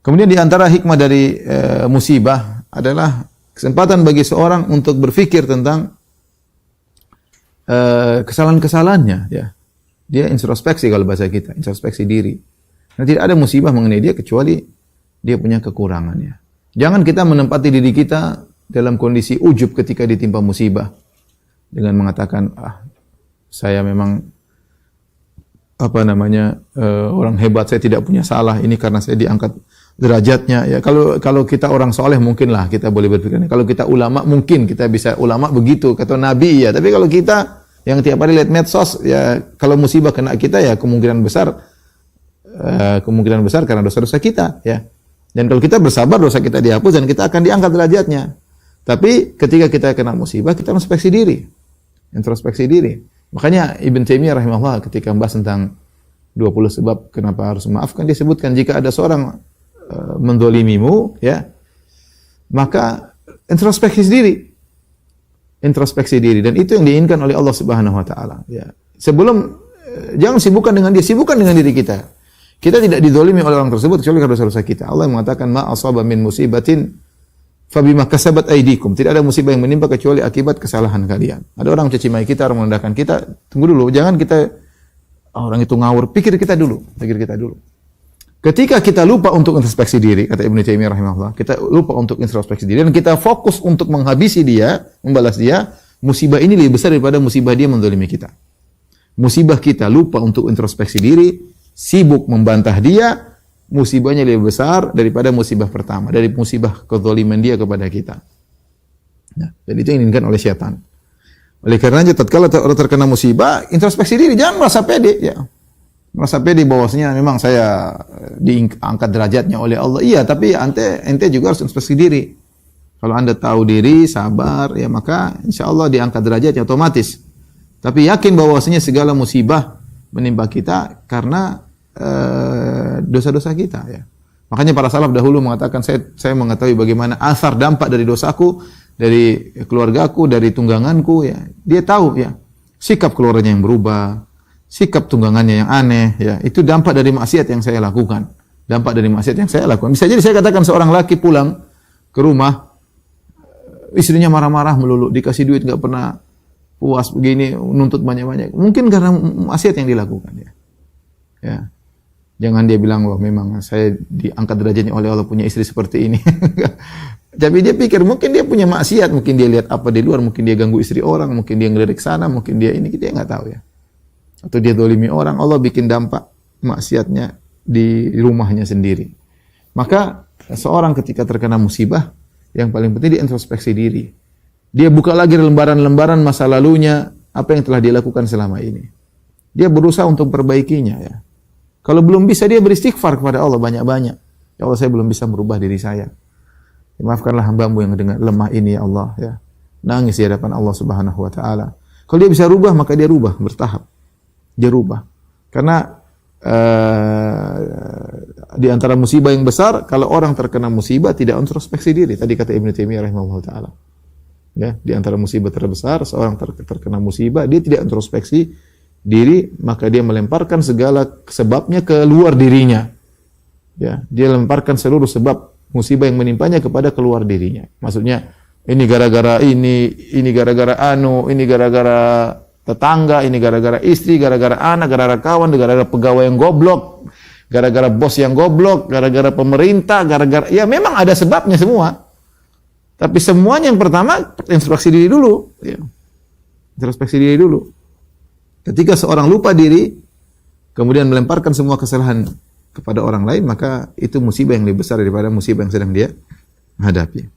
Kemudian di antara hikmah dari musibah adalah kesempatan bagi seorang untuk berpikir tentang kesalahan-kesalahannya, ya. Dia introspeksi kalau bahasa kita, introspeksi diri. Nah, tidak ada musibah mengenai dia kecuali dia punya kekurangannya. Jangan kita menempati diri kita dalam kondisi ujub ketika ditimpa musibah dengan mengatakan, saya memang orang hebat, saya tidak punya salah, ini karena saya diangkat derajatnya. Ya, kalau kita orang soleh mungkinlah kita boleh berpikir. Kalau kita ulama mungkin kita bisa ulama begitu, kata Nabi ya. Tapi kalau kita yang tiap hari lihat medsos, ya kalau musibah kena kita ya kemungkinan besar karena dosa-dosa kita, ya. Dan kalau kita bersabar, dosa kita dihapus dan kita akan diangkat derajatnya. Tapi ketika kita kena musibah, kita introspeksi diri. Makanya Ibn Taimiyah rahimahullah ketika membahas tentang 20 sebab kenapa harus memaafkan, dia sebutkan jika ada seorang mendolimimu, ya, maka introspeksi diri, dan itu yang diinginkan oleh Allah Subhanahu wa taala, ya. Sebelum jangan sibukkan dengan dia, sibukkan dengan diri kita. Kita tidak dizalimi oleh orang tersebut kecuali karena dosa-dosa kita. Allah mengatakan ma asaba min musibatin fabima kasabat aydikum. Tidak ada musibah yang menimpa kecuali akibat kesalahan kalian. Ada orang mencaci maki kita, orang merendahkan kita, tunggu dulu, jangan kita orang itu ngawur, pikir kita dulu. Ketika kita lupa untuk introspeksi diri, kata Ibnu Taimiyah rahimahullah, kita lupa untuk introspeksi diri dan kita fokus untuk menghabisi dia, membalas dia, musibah ini lebih besar daripada musibah dia menzalimi kita. Musibah kita lupa untuk introspeksi diri, sibuk membantah dia, musibahnya lebih besar daripada musibah pertama, dari musibah kezaliman dia kepada kita. Nah, dan itu yang diinginkan oleh syaitan. Oleh karenanya tatkala orang terkena musibah, introspeksi diri, jangan merasa pede, ya. Merasa pede bahwasanya memang saya diangkat derajatnya oleh Allah. Iya, tapi ente juga harus introspeksi diri. Kalau Anda tahu diri, sabar, ya maka insya Allah diangkat derajatnya otomatis. Tapi yakin bahwasanya segala musibah menimpa kita karena dosa-dosa kita, ya. Makanya para salaf dahulu mengatakan, saya mengetahui bagaimana asar dampak dari dosaku, dari keluargaku, dari tungganganku, ya. Dia tahu, ya, sikap keluarganya yang berubah, sikap tunggangannya yang aneh, ya, itu dampak dari maksiat yang saya lakukan. Bisa jadi saya katakan seorang laki pulang ke rumah, istrinya marah-marah melulu, dikasih duit nggak pernah puas, begini, nuntut banyak-banyak. Mungkin karena maksiat yang dilakukan, ya. Ya. Jangan dia bilang, wah memang saya diangkat derajatnya oleh Allah punya istri seperti ini. Tapi dia pikir mungkin dia punya maksiat, mungkin dia lihat apa di luar, mungkin dia ganggu istri orang, mungkin dia ngelirik sana, mungkin dia ini, kita nggak tahu, ya. Atau dia dolimi orang, Allah bikin dampak maksiatnya di rumahnya sendiri. Maka seorang ketika terkena musibah, yang paling penting dia introspeksi diri. Dia buka lagi lembaran-lembaran masa lalunya, apa yang telah dia lakukan selama ini. Dia berusaha untuk perbaikinya, ya. Kalau belum bisa, dia beristighfar kepada Allah banyak-banyak. Ya Allah, saya belum bisa merubah diri saya. Ya, maafkanlah hamba-Mu yang dengan lemah ini, ya Allah, ya. Nangis di hadapan Allah Subhanahu wa taala. Kalau dia bisa rubah, maka dia rubah bertahap. Dia rubah. Karena di antara musibah yang besar, kalau orang terkena musibah tidak introspeksi diri. Tadi kata Ibnu Taimiyah rahimahullah taala. Ya, di antara musibah terbesar, seorang terkena musibah, dia tidak introspeksi diri, maka dia melemparkan segala sebabnya ke luar dirinya. Ya, dia lemparkan seluruh sebab musibah yang menimpanya kepada keluar dirinya. Maksudnya, ini gara-gara ini gara-gara ini gara-gara tetangga, ini gara-gara istri, gara-gara anak, gara-gara kawan, gara-gara pegawai yang goblok, gara-gara bos yang goblok, gara-gara pemerintah, gara-gara, ya memang ada sebabnya semua. Tapi semuanya yang pertama introspeksi diri dulu, ya. Introspeksi diri dulu. Ketika seorang lupa diri, kemudian melemparkan semua kesalahan kepada orang lain, maka itu musibah yang lebih besar daripada musibah yang sedang dia hadapi.